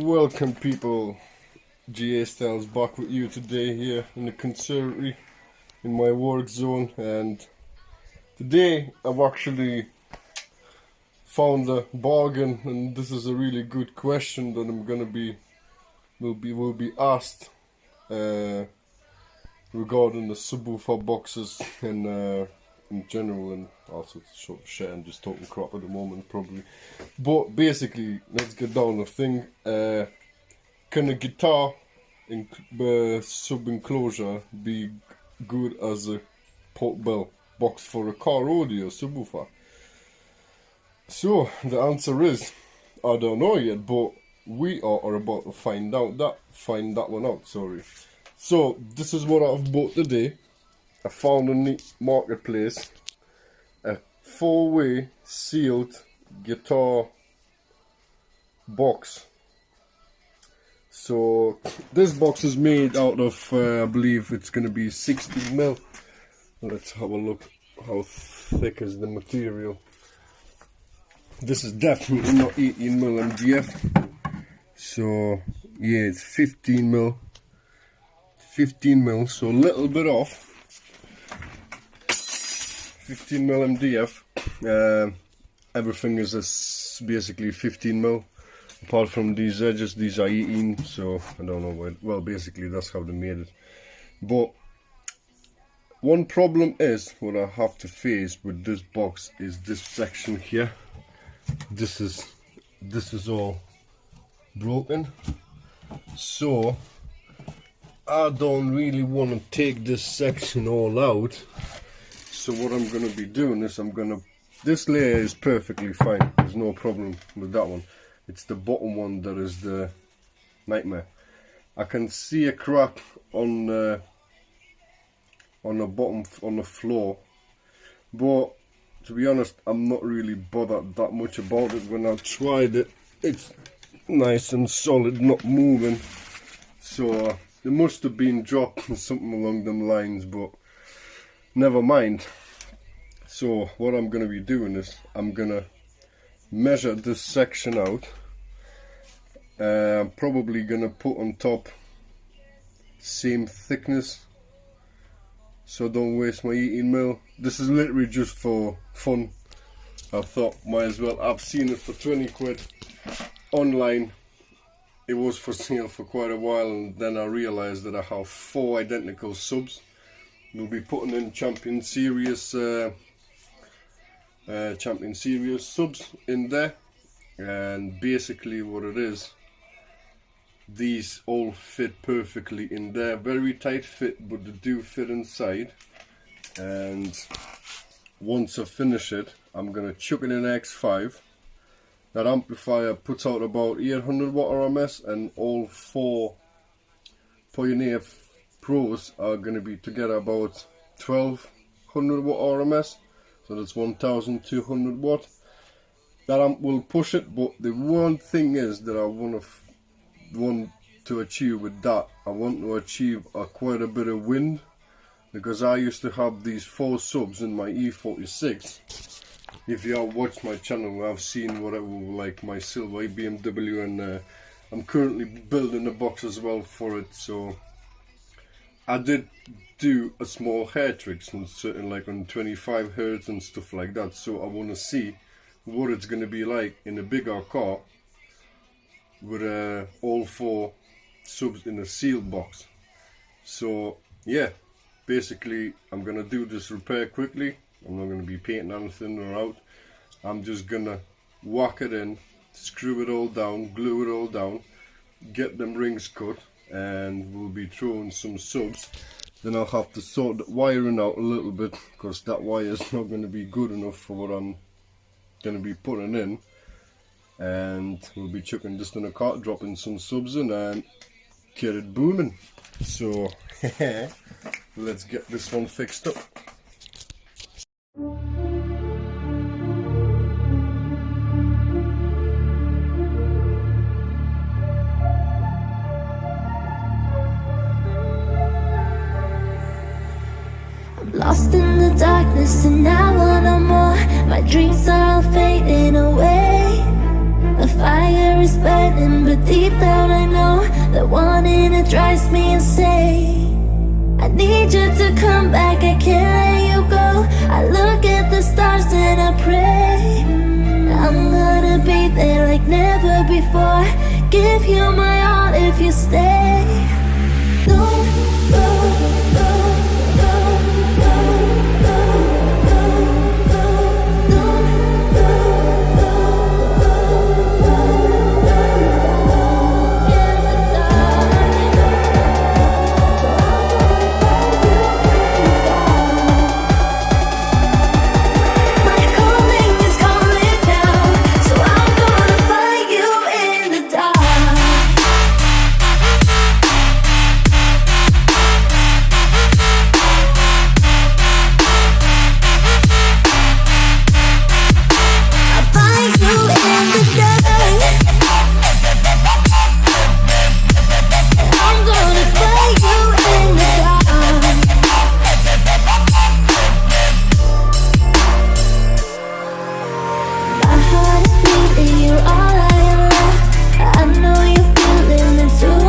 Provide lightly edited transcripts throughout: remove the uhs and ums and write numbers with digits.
Welcome people, GA Styles back with you today here in the conservatory in my work zone, and today I've actually found a bargain, and this is a really good question that I'm gonna will be asked regarding the subwoofer boxes and in general, and also sort of shit and just talking crap at the moment probably. But basically, let's get down to the thing. Can a guitar sub enclosure be good as a portable box for a car audio subwoofer? So the answer is I don't know yet, but we are about to find that one out. Sorry. So this is what I've bought today. I found a neat marketplace a 4-way sealed guitar box. So this box is made out of I believe it's going to be 16mm. Let's have a look how thick is the material. This is definitely not 18mm MDF. So yeah, it's 15mm, so a little bit off. 15mm MDF. Everything is basically 15mm. Apart from these edges, these are 18, so I don't know why. Well, basically that's how they made it. But one problem is what I have to face with this box is this section here. This is all broken, so I don't really want to take this section all out. So what I'm going to be doing is this layer is perfectly fine, there's no problem with that one. It's the bottom one that is the nightmare. I can see a crack on the bottom, on the floor, but to be honest, I'm not really bothered that much about it. When I've tried it, it's nice and solid, not moving. So it must have been dropped something along them lines, but never mind. So what I'm going to be doing is I'm going to measure this section out. I'm probably going to put on top same thickness, so don't waste my 18mm. This is literally just for fun. I thought might as well. I've seen it for 20 quid online. It was for sale for quite a while, and then I realized that I have 4 identical subs. We'll be putting in Champion Series subs in there, and basically what it is, these all fit perfectly in there, very tight fit, but they do fit inside. And once I finish it, I'm gonna chuck it in X5. That amplifier puts out about 800 watt RMS, and all 4 Pioneer Pros are gonna be together about 1200 watt RMS. So that's 1200 watt. That amp will push it, but the one thing is that I want to achieve with that, I want to achieve quite a bit of wind, because I used to have these 4 subs in my E46. If you have watched my channel, I've seen what I will like my silver BMW, and I'm currently building a box as well for it. So I did do a small hair tricks and certain, like on 25 Hz and stuff like that. So I want to see what it's going to be like in a bigger car with all 4 subs in a sealed box. So yeah, basically I'm going to do this repair quickly. I'm not going to be painting anything or out. I'm just going to whack it in, screw it all down, glue it all down, get them rings cut, and we'll be throwing some subs. Then I'll have to sort the wiring out a little bit, because that wire is not going to be good enough for what I'm going to be putting in. And we'll be chucking this in a cart, dropping some subs in, and get it booming. So let's get this one fixed up. Lost in the darkness and I want no more. My dreams are all fading away. The fire is burning but deep down I know that wanting it drives me insane. I need you to come back, I can't let you go. I look at the stars and I pray I'm gonna be there like never before. Give you my all if you stay. Don't go, go, go, go, go, go, go. Don't go, go, go, go, go, in the dark. My calling is calling now, so I'm gonna find you in the dark. I'll find you in the dark. I'm gonna find you in the dark. My heart is beating, you're all I am left. I know you're feeling it too.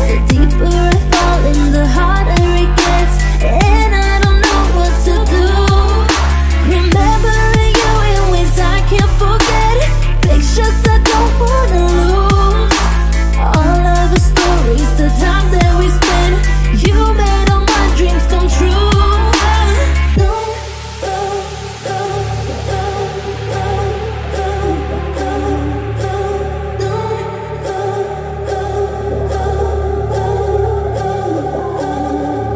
The deeper I fall in, the harder it gets, and I don't know what to do. Remembering you in ways I can't forget, pictures I don't wanna lose. All of the stories, the time that we spent, you made all my dreams come true. Don't go, go, go, go, go, go, go. Don't go, go, go, go, go, go,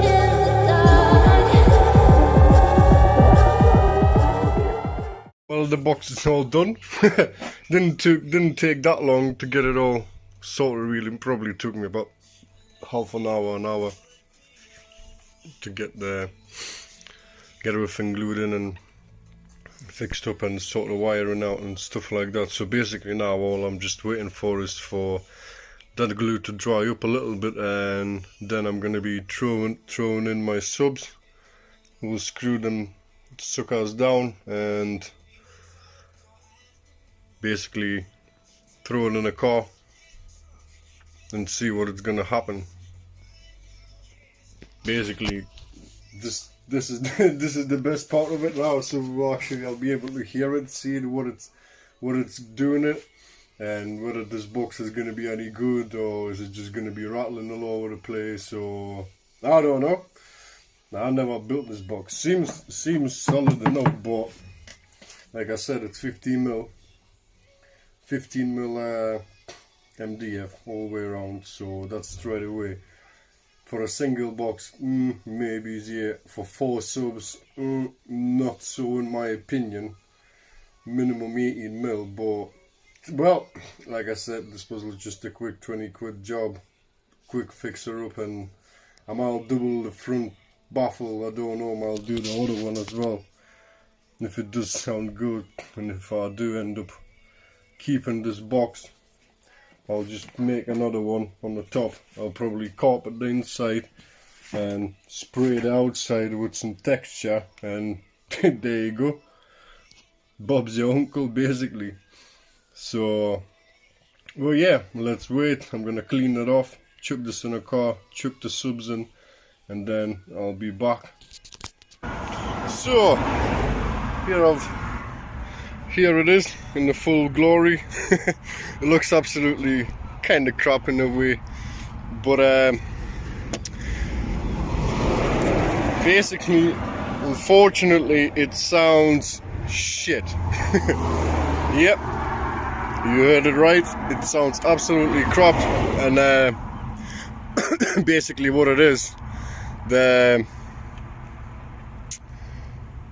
in the dark. Well, the box is all done. Didn't take that long to get it all sorted. Really, probably took me about half an hour to get everything glued in and fixed up and sort the wiring out and stuff like that. So basically now all I'm just waiting for is for that glue to dry up a little bit, and then I'm gonna be throwing in my subs. We'll screw them suckers down and basically throw it in a car and see what is gonna happen. Basically, this is this is the best part of it now. So actually, I'll be able to hear it, see what it's doing it, and whether this box is gonna be any good or is it just gonna be rattling all over the place. Or I don't know. I never built this box. Seems solid enough, but like I said, it's 15 mil MDF all the way around, so that's straight away. For a single box, maybe, yeah. For 4 subs, not so in my opinion. Minimum 18 mil, but well, like I said, this was just a quick 20 quid job, quick fixer up, and I might double the front baffle. I don't know, I'll do the other one as well if it does sound good. And if I do end up keeping this box, I'll just make another one on the top. I'll probably carpet the inside and spray the outside with some texture, and there you go, Bob's your uncle basically. So well, yeah, let's wait. I'm gonna clean it off, chuck this in a car, chuck the subs in, and then I'll be back. So here it is in the full glory. It looks absolutely kind of crap in a way, but basically, unfortunately, it sounds shit. Yep, you heard it right, it sounds absolutely crap. And basically what it is,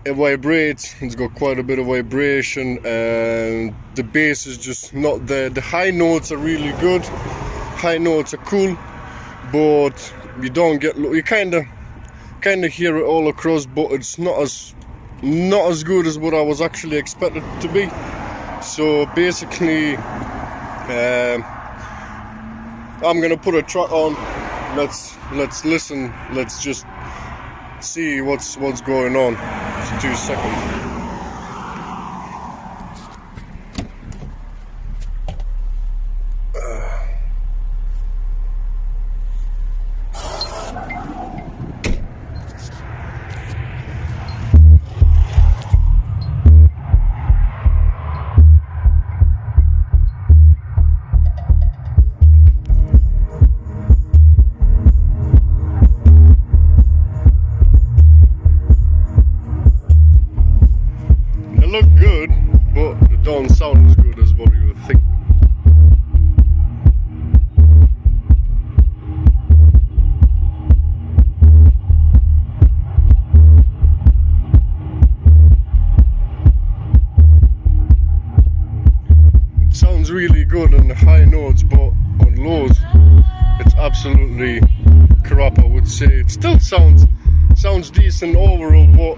it vibrates, it's got quite a bit of vibration, and the bass is just not there. The high notes are really good, high notes are cool, but you don't get, you kind of hear it all across, but it's not as good as what I was actually expected to be. So basically, I'm gonna put a track on. Let's listen. Let's just see what's going on. Just 2 seconds. but they don't sound as good as what you would think. It sounds really good on the high notes, but on lows it's absolutely crap, I would say. It still sounds decent overall, but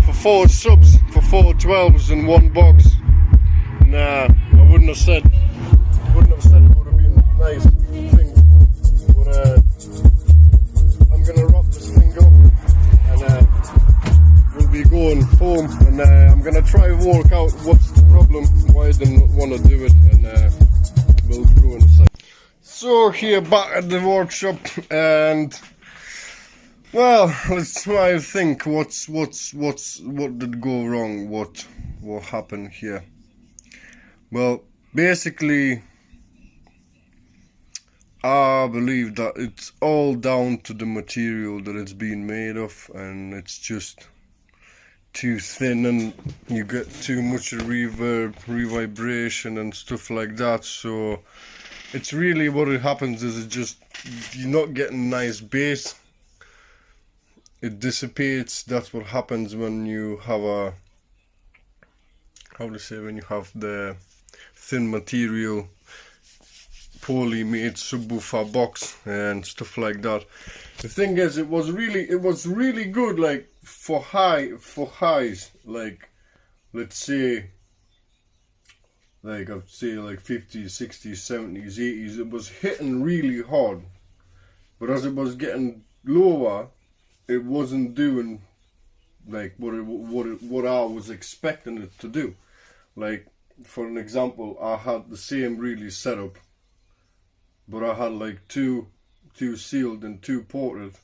for 4 subs, for 4 12s in one box, nah, I wouldn't have said it would have been a nice thing. But I'm gonna wrap this thing up, and we'll be going home, and I'm gonna try and work out what's the problem, why I didn't want to do it, and we'll go in a second. So here back at the workshop, and well, let's try and think what did go wrong, what happened here. Well, basically I believe that it's all down to the material that it's being made of, and it's just too thin and you get too much reverb, revibration and stuff like that. So it's really what it happens is you're not getting nice bass. It dissipates. That's what happens when you have when you have the thin material, poorly made subwoofer box and stuff like that. The thing is, it was really good, like for highs, like let's say, like I'd say like 50s, 60s, 70s, 80s, it was hitting really hard. But as it was getting lower, it wasn't doing like what I was expecting it to do. Like for an example, I had the same really setup, but I had like two sealed and 2 ported,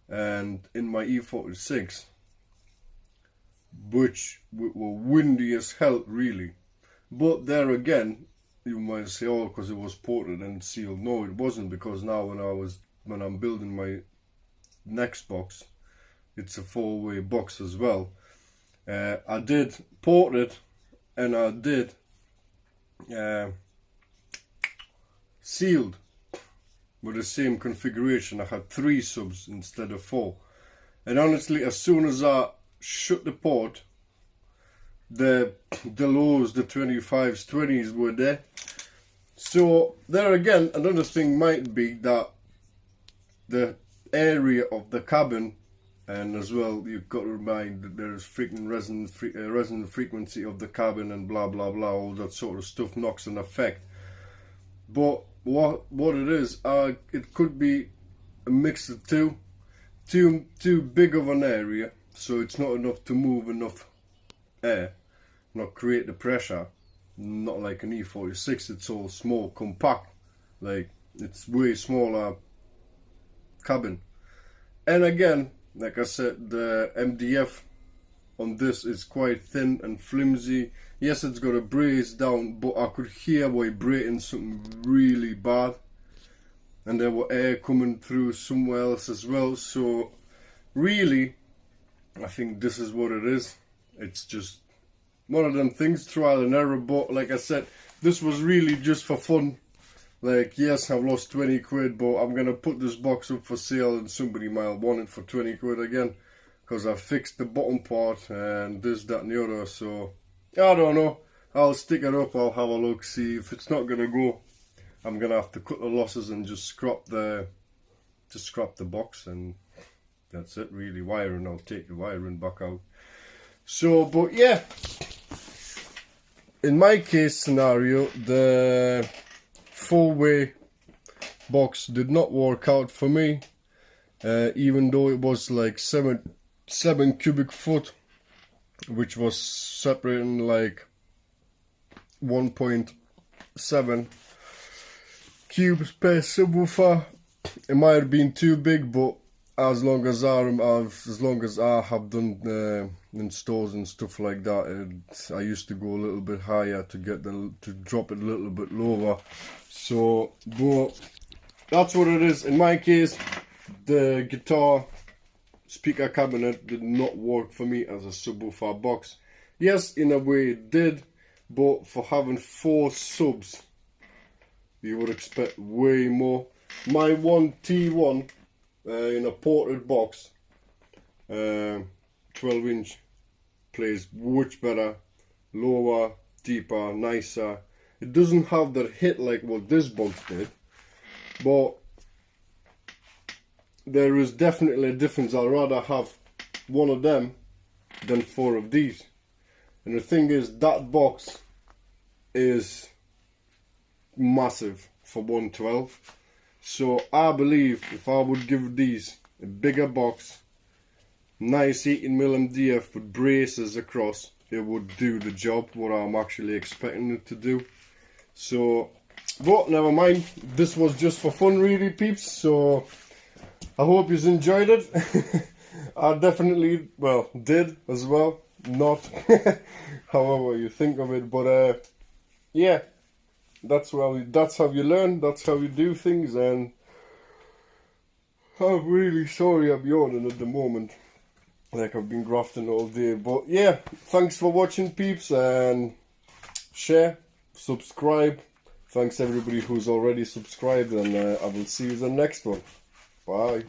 and in my E46, which were windy as hell really. But there again, you might say, oh, because it was ported and sealed. No, it wasn't, because now when I'm building my next box, it's a 4-way box as well. I did port it, and I did sealed with the same configuration. I had 3 subs instead of 4, and honestly, as soon as I shut the port, the lows, the 25s, 20s were there. So there again, another thing might be that the area of the cabin, and as well you've got to remind that there's freaking resonant frequency of the cabin and blah blah blah, all that sort of stuff knocks an effect. But what it is, it could be a mix of too big of an area, so it's not enough to move enough air, not create the pressure. Not like an E46, it's all small, compact, like it's way smaller cabin. And again, like I said, the MDF on this is quite thin and flimsy. Yes, it's got a brace down, but I could hear vibrating something really bad, and there were air coming through somewhere else as well. So really, I think this is what it is. It's just one of them things, trial and error. But like I said, this was really just for fun. Like, yes, I've lost 20 quid, but I'm gonna put this box up for sale, and somebody might want it for 20 quid again, because I fixed the bottom part and this, that and the other. So I don't know, I'll stick it up, I'll have a look, see if it's not gonna go. I'm gonna have to cut the losses and just scrap the box, and that's it really. Wiring, I'll take the wiring back out. So, but yeah, in my case scenario, the 4-way box did not work out for me, even though it was like 7 cubic foot, which was separating like 1.7 cubes per subwoofer. It might have been too big, but as long as I have done installs and stuff like that, I used to go a little bit higher to drop it a little bit lower. So, but that's what it is. In my case, the guitar speaker cabinet did not work for me as a subwoofer box. Yes, in a way it did, but for having 4 subs, you would expect way more. My one T1 in a ported box, 12-inch, plays much better, lower, deeper, nicer. It doesn't have that hit like what this box did, but there is definitely a difference. I'd rather have one of them than 4 of these. And the thing is, that box is massive for 112. So I believe if I would give these a bigger box, nice 18mm MDF with braces across, it would do the job what I'm actually expecting it to do. So, but never mind, this was just for fun really, peeps, so I hope you enjoyed it. I definitely, well, did as well, not however you think of it, but yeah, that's how you learn, that's how you do things. And I'm really sorry I'm yawning at the moment, like I've been grafting all day. But yeah, thanks for watching, peeps, and share, subscribe. Thanks everybody who's already subscribed, and I will see you in the next one. Bye.